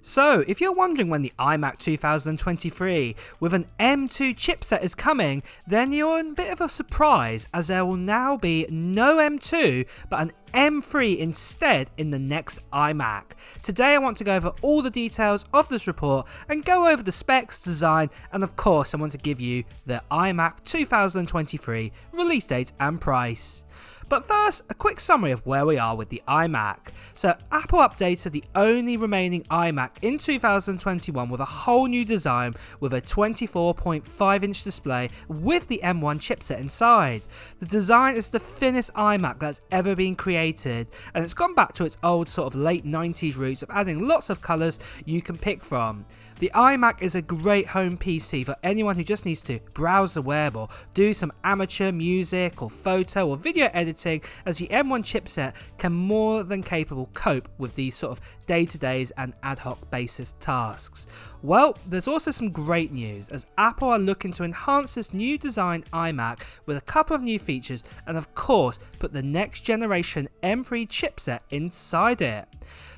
So, if you're wondering when the iMac 2023 with an M2 chipset is coming, then you're in a bit of a surprise, as there will now be no M2 but an M3 instead in the next iMac. Today I want to go over all the details of this report and go over the specs, design, and of course I want to give you the iMac 2023 release date and price. But first, a quick summary of where we are with the iMac. So Apple updated the only remaining iMac in 2021 with a whole new design with a 24.5 inch display with the M1 chipset inside. The design is the thinnest iMac that's ever been created, and it's gone back to its old sort of late 90s roots of adding lots of colours you can pick from. The iMac is a great home PC for anyone who just needs to browse the web or do some amateur music or photo or video editing, as the M1 chipset can more than capable cope with these sort of day-to-days and ad hoc basis tasks. Well, there's also some great news, as Apple are looking to enhance this new design iMac with a couple of new features and of course put the next generation M3 chipset inside it.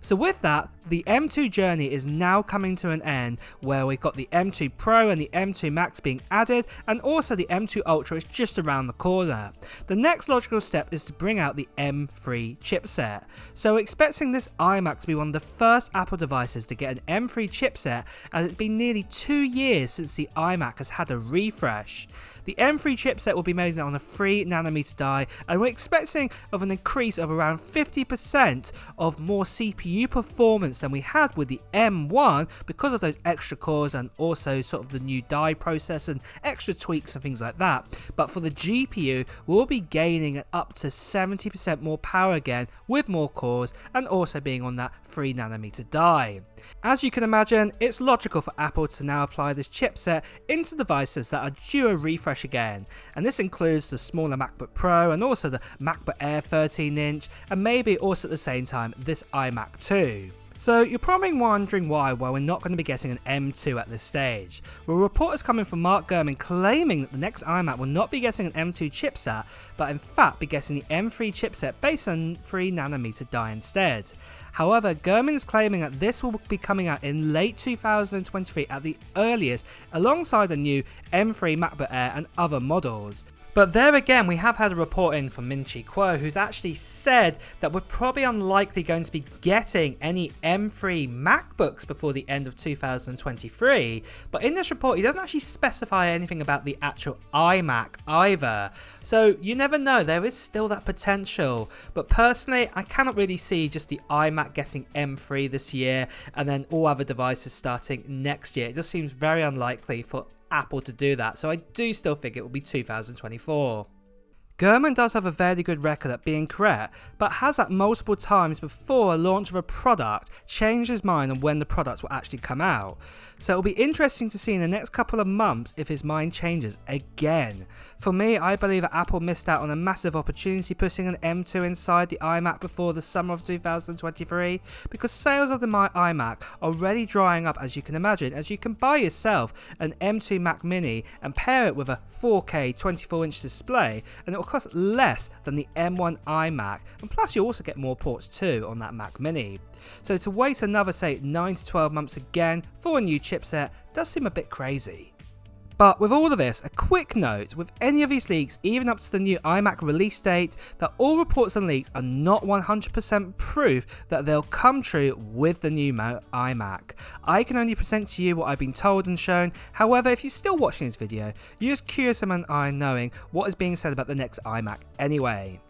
So with that, the M2 journey is now coming to an end, where we've got the M2 Pro and the M2 Max being added, and also the M2 Ultra is just around the corner. The next logical step is to bring out the M3 chipset. So expecting this iMac to be one of the first Apple devices to get an M3 chipset, as it's been nearly 2 years since the iMac has had a refresh. The M3 chipset will be made on a 3nm die, and we're expecting of an increase of around 50% of more CPU performance than we had with the M1 because of those extra cores and also sort of the new die process and extra tweaks and things like that. But for the GPU, we'll be gaining up to 70% more power again with more cores and also being on that 3nm die. As you can imagine, it's logical for Apple to now apply this chipset into devices that are due a refresh again, and this includes the smaller MacBook Pro and also the MacBook Air 13 inch, and maybe also at the same time this iMac 2. So you're probably wondering why we're not going to be getting an M2 at this stage. Well, reports coming from Mark Gurman claiming that the next iMac will not be getting an M2 chipset, but in fact be getting the M3 chipset based on 3nm die instead. However, Gurman is claiming that this will be coming out in late 2023 at the earliest, alongside a new M3 MacBook Air and other models. But there again, we have had a report in from Min-Chi Kuo, who's actually said that we're probably unlikely going to be getting any M3 MacBooks before the end of 2023. But in this report, he doesn't actually specify anything about the actual iMac either. So you never know, there is still that potential. But personally, I cannot really see just the iMac getting M3 this year and then all other devices starting next year. It just seems very unlikely for Apple to do that, so I do still think it will be 2024. Gurman does have a very good record at being correct, but has at multiple times before a launch of a product changed his mind on when the products will actually come out. So it'll be interesting to see in the next couple of months if his mind changes again. For me, I believe that Apple missed out on a massive opportunity putting an M2 inside the iMac before the summer of 2023, because sales of the iMac are already drying up, as you can imagine, as you can buy yourself an M2 Mac Mini and pair it with a 4K 24-inch display, and it will cost less than the M1 iMac, and plus you also get more ports too on that Mac Mini. So to wait another say 9 to 12 months again for a new chipset does seem a bit crazy. But with all of this, a quick note, with any of these leaks, even up to the new iMac release date, that all reports and leaks are not 100% proof that they'll come true with the new iMac. I can only present to you what I've been told and shown. However, if you're still watching this video, you're just curious about knowing what is being said about the next iMac anyway.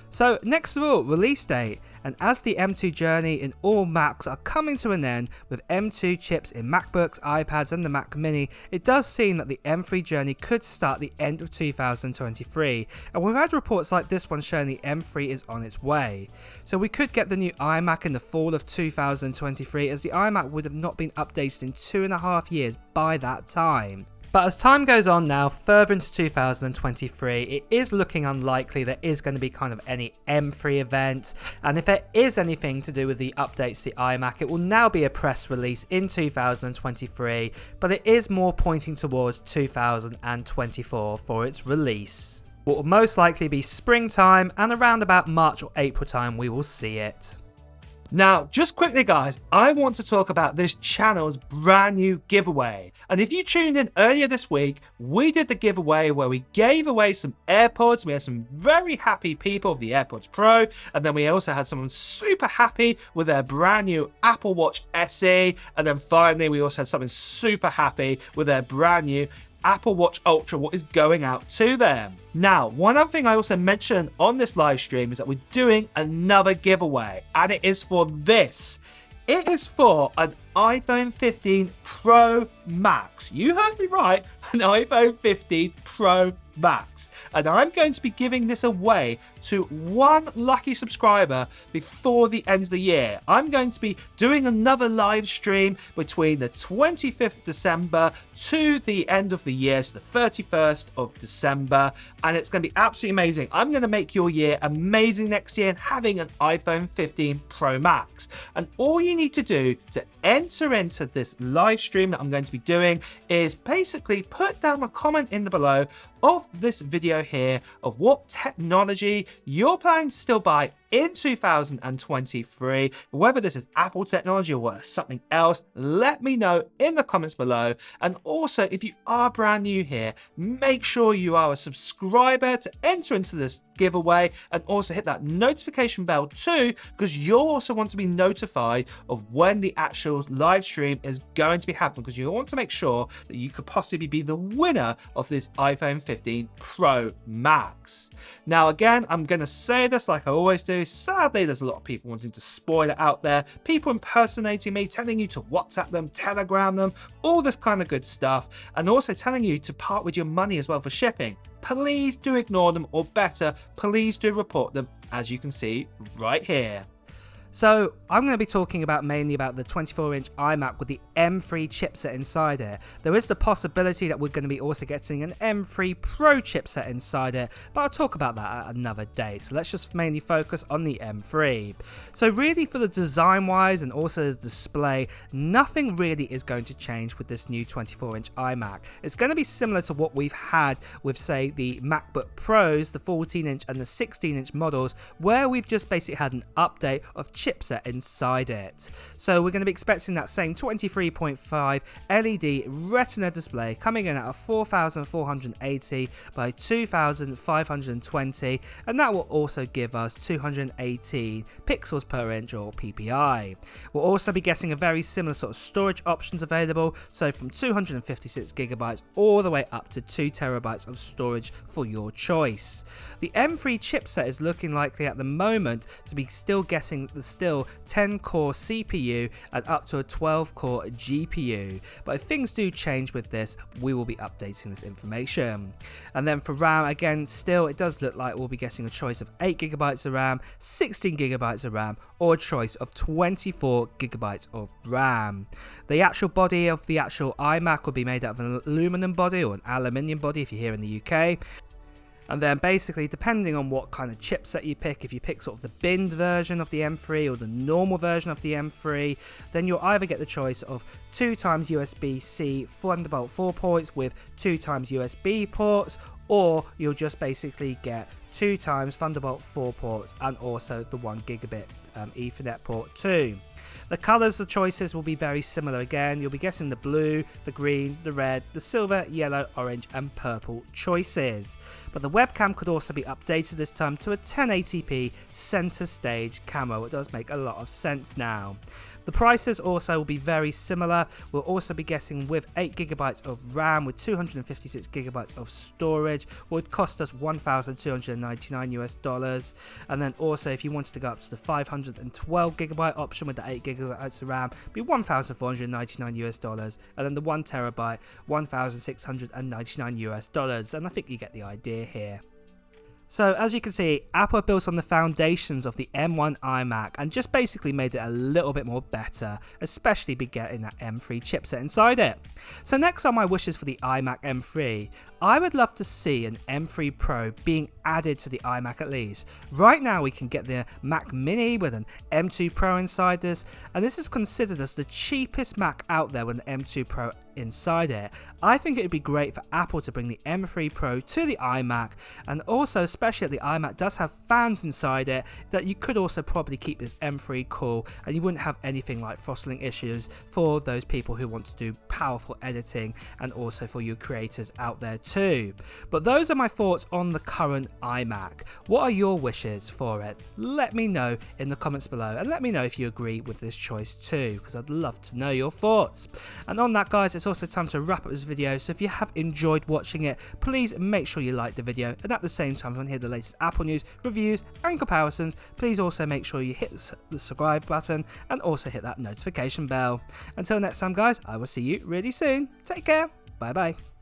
So next of all, release date, and as the M2 journey in all Macs are coming to an end with M2 chips in MacBooks, iPads and the Mac Mini, it does seem that the M3 journey could start the end of 2023, and we've had reports like this one showing the M3 is on its way. So we could get the new iMac in the fall of 2023, as the iMac would have not been updated in 2.5 years by that time. But as time goes on now, further into 2023, it is looking unlikely there is going to be kind of any M3 event, and if there is anything to do with the updates to the iMac, it will now be a press release in 2023, but it is more pointing towards 2024 for its release. What will most likely be springtime, and around about March or April time we will see it. Now, just quickly guys, I want to talk about this channel's brand new giveaway. And if you tuned in earlier this week, we did the giveaway where we gave away some AirPods. We had some very happy people with the AirPods Pro, and then we also had someone super happy with their brand new Apple Watch SE, and then finally we also had someone super happy with their brand new Apple Watch Ultra, what is going out to them. Now, one other thing I also mentioned on this live stream is that we're doing another giveaway, and it is for this. It is for an iPhone 15 Pro Max. You heard me right, an iPhone 15 Pro Max. And I'm going to be giving this away to one lucky subscriber before the end of the year. I'm going to be doing another live stream between the 25th of December to the end of the year, so the 31st of December, and it's going to be absolutely amazing. I'm going to make your year amazing next year and having an iPhone 15 Pro Max. And all you need to do to enter into this live stream that I'm going to be doing is basically put down a comment in the below of this video here of what technology you're planning to still buy in 2023, whether this is Apple technology or something else. Let me know in the comments below. And also, if you are brand new here, make sure you are a subscriber to enter into this giveaway, and also hit that notification bell too, because you'll also want to be notified of when the actual live stream is going to be happening, because you want to make sure that you could possibly be the winner of this iPhone 15 Pro Max. Now again, I'm going to say this like I always do. Sadly, there's a lot of people wanting to spoil it out there, people impersonating me, telling you to WhatsApp them, Telegram them, all this kind of good stuff, and also telling you to part with your money as well for shipping. Please do ignore them, or better, please do report them, as you can see right here. So I'm going to be talking mainly about the 24-inch iMac with the M3 chipset inside it. There is the possibility that we're going to be also getting an M3 Pro chipset inside it, but I'll talk about that at another day. So let's just mainly focus on the M3. So really, for the design wise and also the display, nothing really is going to change with this new 24-inch iMac. It's going to be similar to what we've had with, say, the MacBook Pros, the 14-inch and the 16-inch models, where we've just basically had an update of chipset inside it. So we're going to be expecting that same 23.5 LED Retina display coming in at a 4480 by 2520, and that will also give us 218 pixels per inch, or PPI. We'll also be getting a very similar sort of storage options available, so from 256 gigabytes all the way up to 2 terabytes of storage for your choice. The M3 chipset is looking likely at the moment to be still getting the 10-core CPU and up to a 12-core GPU, but if things do change with this, we will be updating this information. And then for RAM, again, still it does look like we'll be getting a choice of 8GB of RAM, 16GB of RAM, or a choice of 24GB of RAM. The actual body of the actual iMac will be made out of an aluminum body or an aluminium body if you're here in the UK. And then basically, depending on what kind of chipset you pick, if you pick sort of the binned version of the M3 or the normal version of the M3, then you'll either get the choice of 2x USB-C Thunderbolt 4 ports with 2x USB ports, or you'll just basically get 2x Thunderbolt 4 ports and also the 1GB Ethernet port too. The colours, the choices will be very similar again. You'll be getting the blue, the green, the red, the silver, yellow, orange and purple choices. But the webcam could also be updated this time to a 1080p centre stage camera, which does make a lot of sense now. The prices also will be very similar. We'll also be getting with 8GB of RAM with 256GB of storage, would cost us $1,299 and then also if you wanted to go up to the 512GB option with the 8GB of RAM, be $1,499 and then the 1TB $1,699, and I think you get the idea here. So as you can see, Apple built on the foundations of the M1 iMac and just basically made it a little bit more better, especially be getting that M3 chipset inside it. So next on my wishes for the iMac M3, I would love to see an M3 Pro being added to the iMac at least. Right now we can get the Mac Mini with an M2 Pro inside this, and this is considered as the cheapest Mac out there with an M2 Pro inside it. I think it would be great for Apple to bring the M3 Pro to the iMac, and also especially that the iMac does have fans inside it, that you could also probably keep this M3 cool and you wouldn't have anything like throttling issues for those people who want to do powerful editing, and also for your creators out there too. But those are my thoughts on the current iMac. What are your wishes for it? Let me know in the comments below, and let me know if you agree with this choice too, because I'd love to know your thoughts. And on that, guys, it's also time to wrap up this video. So if you have enjoyed watching it, please make sure you like the video, and at the same time, if you want to hear the latest Apple news, reviews and comparisons, please also make sure you hit the subscribe button and also hit that notification bell. Until next time, guys, I will see you really soon. Take care. Bye bye.